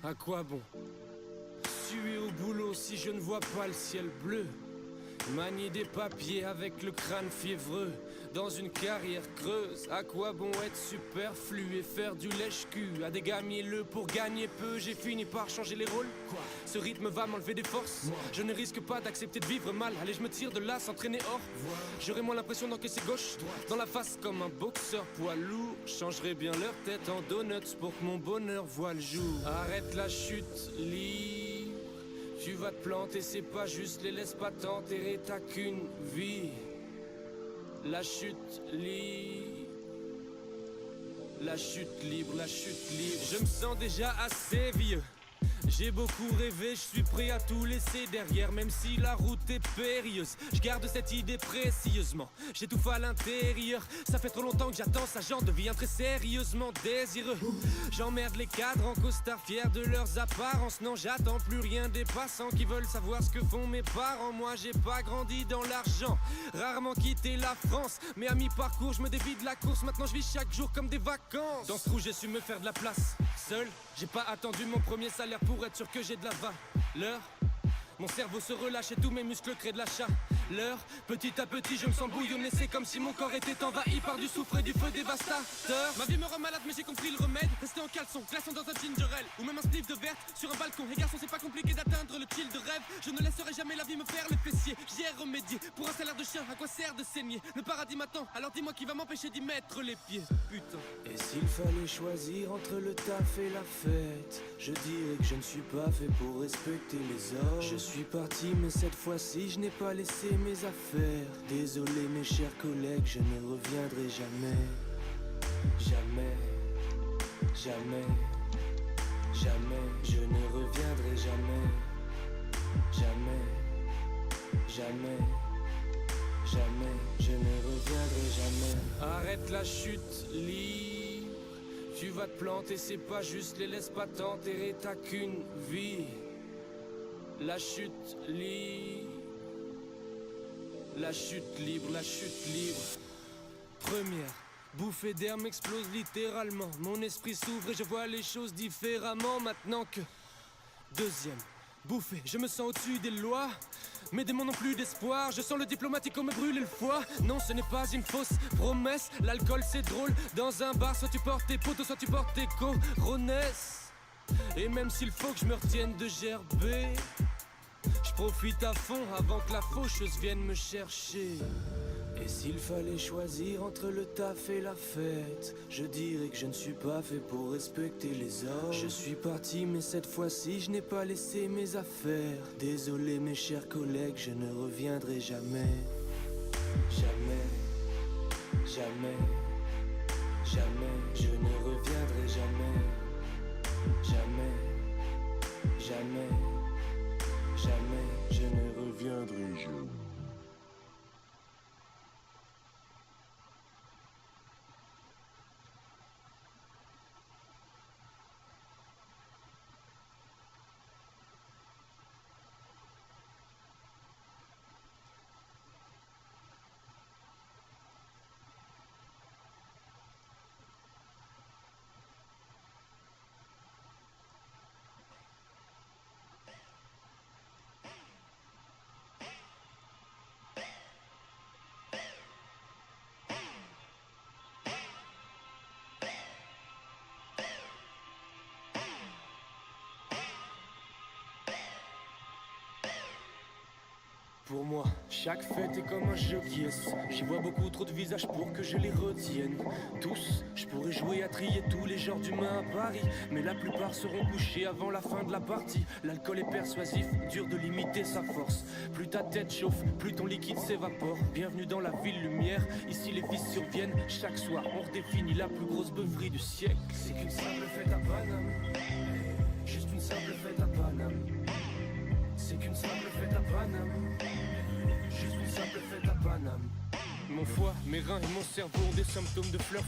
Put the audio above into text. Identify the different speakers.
Speaker 1: À quoi bon suer au boulot si je ne vois pas le ciel bleu? Manier des papiers avec le crâne fiévreux dans une carrière creuse. À quoi bon être superflu et faire du lèche-cul à des gars mielleux pour gagner peu? J'ai fini par changer les rôles. Quoi? Ce rythme va m'enlever des forces. Moi. Je ne risque pas d'accepter de vivre mal. Allez, je me tire de là, s'entraîner hors. J'aurai moins l'impression d'encaisser gauche dans la face comme un boxeur poids lourd. Changerai bien leur tête en donuts pour que mon bonheur voie le jour. Arrête la chute libre. Tu vas te planter, c'est pas juste, les laisse pas t'enterrer, t'as qu'une vie. La chute libre. La chute libre, la chute libre. Je me sens déjà assez vieux. J'ai beaucoup rêvé, je suis prêt à tout laisser derrière. Même si la route est périlleuse, je garde cette idée précieusement. J'étouffe à l'intérieur, ça fait trop longtemps que j'attends ça. J'en deviens très sérieusement désireux. J'emmerde les cadres en costard, fiers de leurs apparences. Non, j'attends plus rien des passants qui veulent savoir ce que font mes parents. Moi j'ai pas grandi dans l'argent, rarement quitté la France. Mais à mi-parcours je me dévie de la course. Maintenant je vis chaque jour comme des vacances. Dans ce trou j'ai su me faire de la place. Seul, j'ai pas attendu mon premier salaire pour être sûr que j'ai de la valeur. Mon cerveau se relâche et tous mes muscles créent de la chaleur. Petit à petit je me sens bouillonner. C'est comme si mon corps était envahi par du soufre et du feu dévastateur. Ma vie me rend malade mais j'ai compris le remède. Rester en caleçon, glaçon dans un ginger ale ou même un spliff de verte sur un balcon. Et garçon c'est pas compliqué d'atteindre le chill de rêve. Je ne laisserai jamais la vie me faire le fessier. J'y ai remédié, pour un salaire de chien à quoi sert de saigner? Le paradis m'attend, alors dis-moi qui va m'empêcher d'y mettre les pieds. Putain.
Speaker 2: Et s'il fallait choisir entre le taf et la fête, je dirais que je ne suis pas fait pour respecter les ordres. Je suis parti mais cette fois-ci je n'ai pas laissé mes affaires. Désolé mes chers collègues, je ne reviendrai jamais. Jamais, jamais, jamais, je ne reviendrai jamais. Jamais, jamais, jamais, je ne reviendrai jamais.
Speaker 1: Arrête la chute libre. Tu vas te planter, c'est pas juste, les laisse pas t'enterrer, t'as qu'une vie. La chute libre. La chute libre, la chute libre. Première bouffée d'air m'explose littéralement. Mon esprit s'ouvre et je vois les choses différemment maintenant que. Deuxième bouffée, je me sens au-dessus des lois. Mes démons n'ont plus d'espoir. Je sens le diplomatique me brûler le foie. Non, ce n'est pas une fausse promesse. L'alcool c'est drôle. Dans un bar, soit tu portes tes potos, soit tu portes tes coronesses. Et même s'il faut que je me retienne de gerber, je profite à fond avant que la faucheuse vienne me chercher.
Speaker 2: Et s'il fallait choisir entre le taf et la fête, je dirais que je ne suis pas fait pour respecter les ordres. Je suis parti mais cette fois-ci je n'ai pas laissé mes affaires. Désolé mes chers collègues, je ne reviendrai jamais. Jamais, jamais, jamais, je ne reviendrai jamais. Jamais, jamais, jamais, je ne reviendrai jamais.
Speaker 1: Pour moi, chaque fête est comme un jeu qui est. J'y vois beaucoup trop de visages pour que je les retienne. Tous, je pourrais jouer à trier tous les genres d'humains à Paris, mais la plupart seront couchés avant la fin de la partie. L'alcool est persuasif, dur de limiter sa force. Plus ta tête chauffe, plus ton liquide s'évapore. Bienvenue dans la ville lumière, ici les vices surviennent. Chaque soir, on redéfinit la plus grosse beuverie du siècle.
Speaker 2: C'est qu'une simple fête à Paname, juste une simple fête à Paname. C'est qu'une simple fête à Paname, juste une simple fête à Paname.
Speaker 1: Mon foie, mes reins et mon cerveau ont des symptômes de fleurs.